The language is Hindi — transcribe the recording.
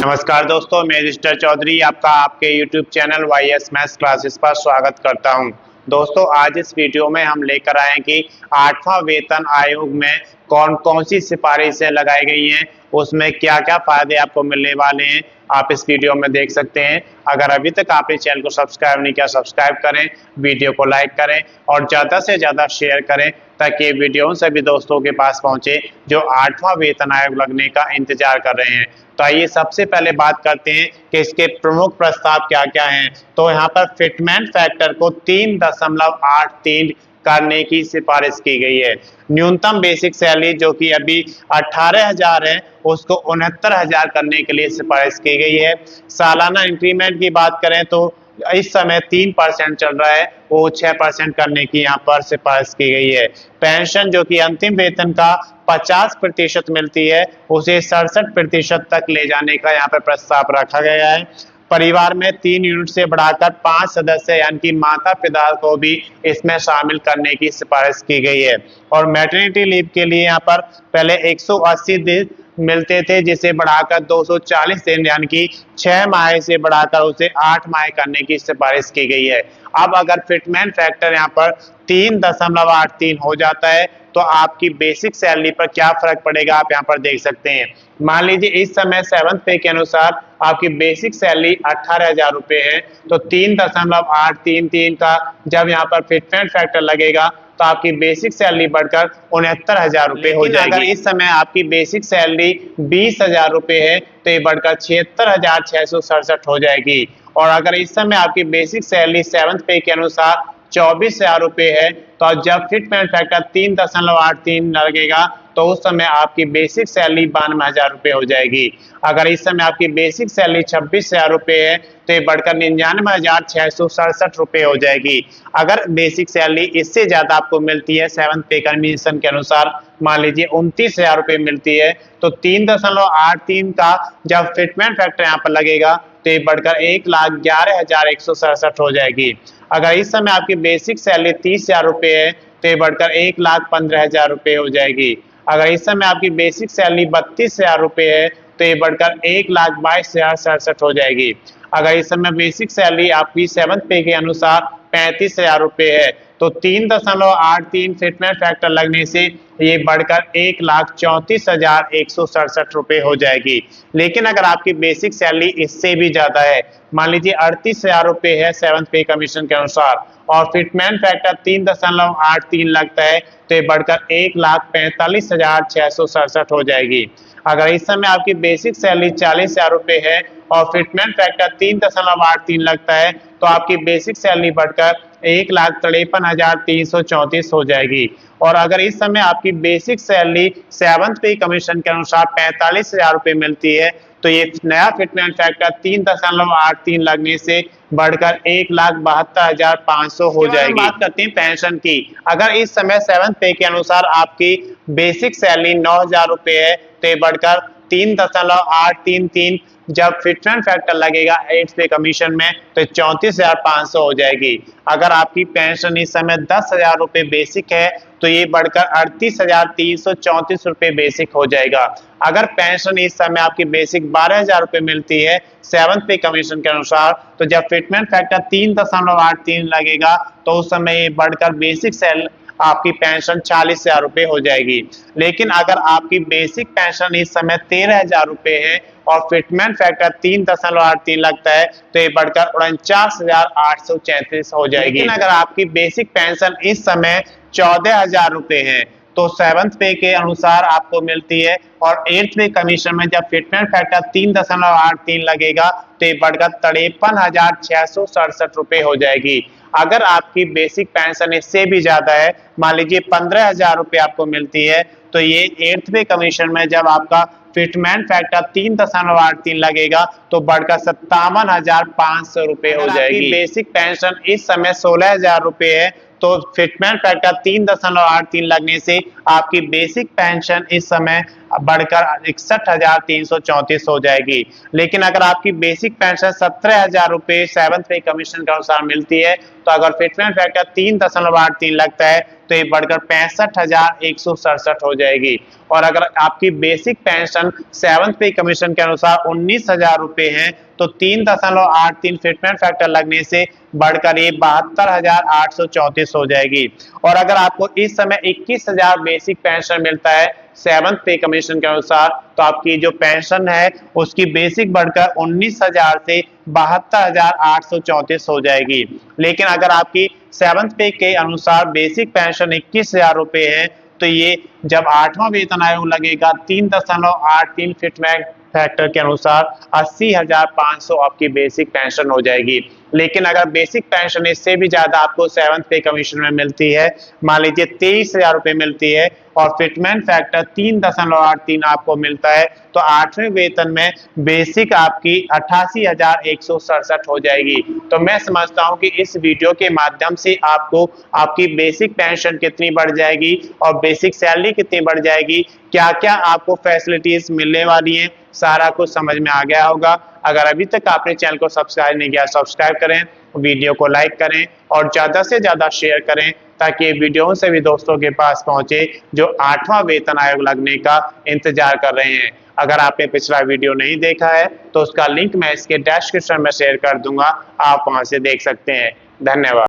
नमस्कार दोस्तों, मैं रजिस्टर चौधरी आपका आपके YouTube channel YS maths classes पर स्वागत करता हूं। दोस्तों, आज इस वीडियो में हम लेकर आए हैं कि 8वां वेतन आयोग में कौन कौन सी सिफारिशें लगाई गई हैं, उसमें क्या क्या फायदे आपको मिलने वाले हैं, आप इस वीडियो में देख सकते हैं। अगर अभी तक आपने चैनल को सब्सक्राइब नहीं किया, सब्सक्राइब करें, वीडियो को लाइक करें और ज़्यादा से ज़्यादा शेयर करें ताकि ये वीडियो सभी दोस्तों के पास पहुंचे जो 8वां वेतन आयोग लगने का इंतजार कर रहे हैं। तो आइए सबसे पहले बात करते हैं कि इसके प्रमुख प्रस्ताव क्या क्या हैं। तो यहाँ पर फिटमेंट फैक्टर को 3.83 करने की सिफारिश की गई है। न्यूनतम बेसिक सैलरी जो कि अभी 18,000 है उसको 69,000 करने के लिए सिफारिश की गई है। सालाना इंक्रीमेंट की बात करें तो इस समय 3% चल रहा है, वो 6% करने की यहाँ पर सिफारिश की गई है। पेंशन जो कि अंतिम वेतन का 50% मिलती है उसे 67% तक ले जाने का यहाँ पर प्रस्ताव रखा गया है। परिवार में 3 यूनिट से बढ़ाकर 5 सदस्य यानी कि माता पिता को भी इसमें शामिल करने की सिफारिश की गई है। और मैटरनिटी लीव के लिए यहाँ पर पहले 180 दिन मिलते थे जिसे बढ़ाकर 240 दिन यानी कि 6 माह से बढ़ाकर उसे 8 माह करने की सिफारिश की गई है। अब अगर फिटमेंट फैक्टर यहाँ पर 3.83 हो जाता है तो आपकी बेसिक सैलरी पर क्या फर्क पड़ेगा आप यहाँ पर देख सकते हैं। मान लीजिए इस समय 7th पे के अनुसार आपकी बेसिक सैलरी 18,000 रुपए है, तो 3.833 का जब यहाँ पर फिटमेंट फैक्टर लगेगा तो आपकी बेसिक सैलरी बढ़कर 69,000 रुपए हो जाएगी। अगर इस समय आपकी बेसिक सैलरी 20,000 रुपए है तो ये बढ़कर 76,667 हो जाएगी। और अगर इस समय आपकी बेसिक सैलरी 7th पे के अनुसार 24,000 रुपए है तो जब फिटमेंट फैक्टर 3.83 लगेगा तो उस समय आपकी बेसिक सैलरी 92,000 रुपए हो जाएगी। अगर इस समय आपकी बेसिक सैलरी 26,000 रुपए है तो ये बढ़कर 99,667 रुपए हो जाएगी। अगर बेसिक सैलरी इससे ज्यादा आपको मिलती है 7th पे कमीशन के अनुसार, मान लीजिए 29,000 रुपए मिलती है तो 3.83 का जब फिटमेंट फैक्टर यहाँ पर लगेगा तो ये बढ़कर 1,11,167 हो जाएगी। अगर इस समय आपकी बेसिक सैलरी 30,000 रुपए है तो ये बढ़कर 1,15,000 रुपए हो जाएगी। अगर इस समय आपकी बेसिक सैलरी 32,000 रुपए है तो ये बढ़कर 1,22,067 हो जाएगी। अगर इस समय बेसिक सैलरी आपकी 7th पे के अनुसार 35,000 रुपए है तो 3.83 फिटमेंट फैक्टर लगने से ये बढ़कर 1,34,167 रुपए हो जाएगी। लेकिन अगर आपकी बेसिक सैलरी इससे भी ज्यादा है, मान लीजिए 38,000 रुपए है 7th पे कमीशन के अनुसार और फिटमेंट फैक्टर 3.83 लगता है तो ये बढ़कर 1,45,667 हो जाएगी। अगर इस समय आपकी बेसिक सैलरी 40,000 रुपए है और फिटमेंट फैक्टर 3.83 लगता है तो आपकी बेसिक सैलरी बढ़कर 1,53,334 हो जाएगी। और अगर इस समय आपकी बेसिक सैलरी 7th पे कमीशन के अनुसार 45,000 रुपए मिलती है तो ये नया फिटमेंट फैक्टर 3.83 लगने से बढ़कर 1,72,500 हो जाएगी। बात करते हैं पेंशन की। अगर इस समय 7th पे के अनुसार आपकी बेसिक सैलरी 9,000 रुपए है तो ये बढ़कर 3.833 जब फिटमेंट फैक्टर लगेगा 8th पे कमीशन में तो 34,500 हो जाएगी। अगर आपकी पेंशन इस समय 10,000 रुपए बेसिक है तो ये बढ़कर 38,334 रुपए बेसिक हो जाएगा। अगर पेंशन इस समय आपकी बेसिक 12,000 रुपए मिलती है 7th पे कमीशन के अनुसार तो जब फिटमेंट फैक्टर 3.83 लगेगा तो उस समय ये बढ़कर बेसिक सैलरी आपकी पेंशन 40,000 रुपए हो जाएगी। लेकिन अगर आपकी बेसिक पेंशन इस समय 13,000 रुपए है और फिटमेंट फैक्टर 3.83 लगता है तो ये बढ़कर 49,833 हो जाएगी। लेकिन अगर आपकी बेसिक पेंशन इस समय 14,000 रुपए है तो 7th पे के अनुसार आपको मिलती है और 8th पे कमीशन में जब फिटमेंट फैक्टर 3.83 लगेगा तो ये बढ़कर 53,667 रुपए हो जाएगी। अगर आपकी बेसिक पेंशन इससे भी ज्यादा है, मान लीजिए 15,000 रुपए आपको मिलती है तो ये 8th पे कमीशन में जब आपका फिटमेंट फैक्टर 3.83 लगेगा तो बढ़कर 57,500 रुपए हो जाएगी। बेसिक पेंशन इस समय 16,000 रुपए है तो फिटमेंट फैक्टर 3.83 लगने से आपकी बेसिक पेंशन इस समय बढ़कर 61,334 हो जाएगी। लेकिन अगर आपकी बेसिक पेंशन 17,000 रुपए 7th पे कमीशन के अनुसार मिलती है तो अगर फिटमेंट फैक्टर 3.83 लगता है तो ये बढ़कर 65,167 हो जाएगी। और अगर आपकी बेसिक पेंशन पेंशन 7th पे कमीशन के अनुसार 19,000 रुपए है, तो 3.83 फिटमेंट फैक्टर लगने से बढ़कर ये 72,834 हो जाएगी। और अगर आपको इस समय 21,000 बेसिक पेंशन मिलता है 7th पे कमीशन के अनुसार, तो आपकी जो पेंशन है उसकी बेसिक बढ़कर 19,000 से 72,834 हो जाएगी। लेकिन अगर आपकी 7th पे के अनुसार बेसिक पेंशन 21,000 रुपए है, तो ये जब 8वां वेतन आयोग लगेगा 3.83 फिटमेंट फैक्टर के अनुसार 80,500 आपकी बेसिक पेंशन हो जाएगी। लेकिन अगर बेसिक पेंशन इससे भी ज्यादा आपको 7th पे कमीशन में मिलती है, मान लीजिए 23,000 रुपए मिलती है और फिटमेंट फैक्टर 3.83 आपको मिलता है, तो 8वें वेतन में बेसिक आपकी 88,167 हो जाएगी। तो मैं समझता हूं कि इस वीडियो के माध्यम से आपको आपकी बेसिक पेंशन कितनी बढ़ जाएगी और बेसिक सैलरी कितनी बढ़ जाएगी, क्या क्या आपको फैसिलिटीज मिलने वाली हैं, सारा कुछ समझ में आ गया होगा। अगर अभी तक आपने चैनल को सब्सक्राइब नहीं किया, सब्सक्राइब करें, वीडियो को लाइक करें और ज्यादा से ज्यादा शेयर करें, ताकि ये वीडियो से भी दोस्तों के पास पहुंचे जो 8वां वेतन आयोग लगने का इंतजार कर रहे हैं। अगर आपने पिछला वीडियो नहीं देखा है तो उसका लिंक मैं इसके डिस्क्रिप्शन में शेयर कर दूंगा, आप वहां से देख सकते हैं। धन्यवाद।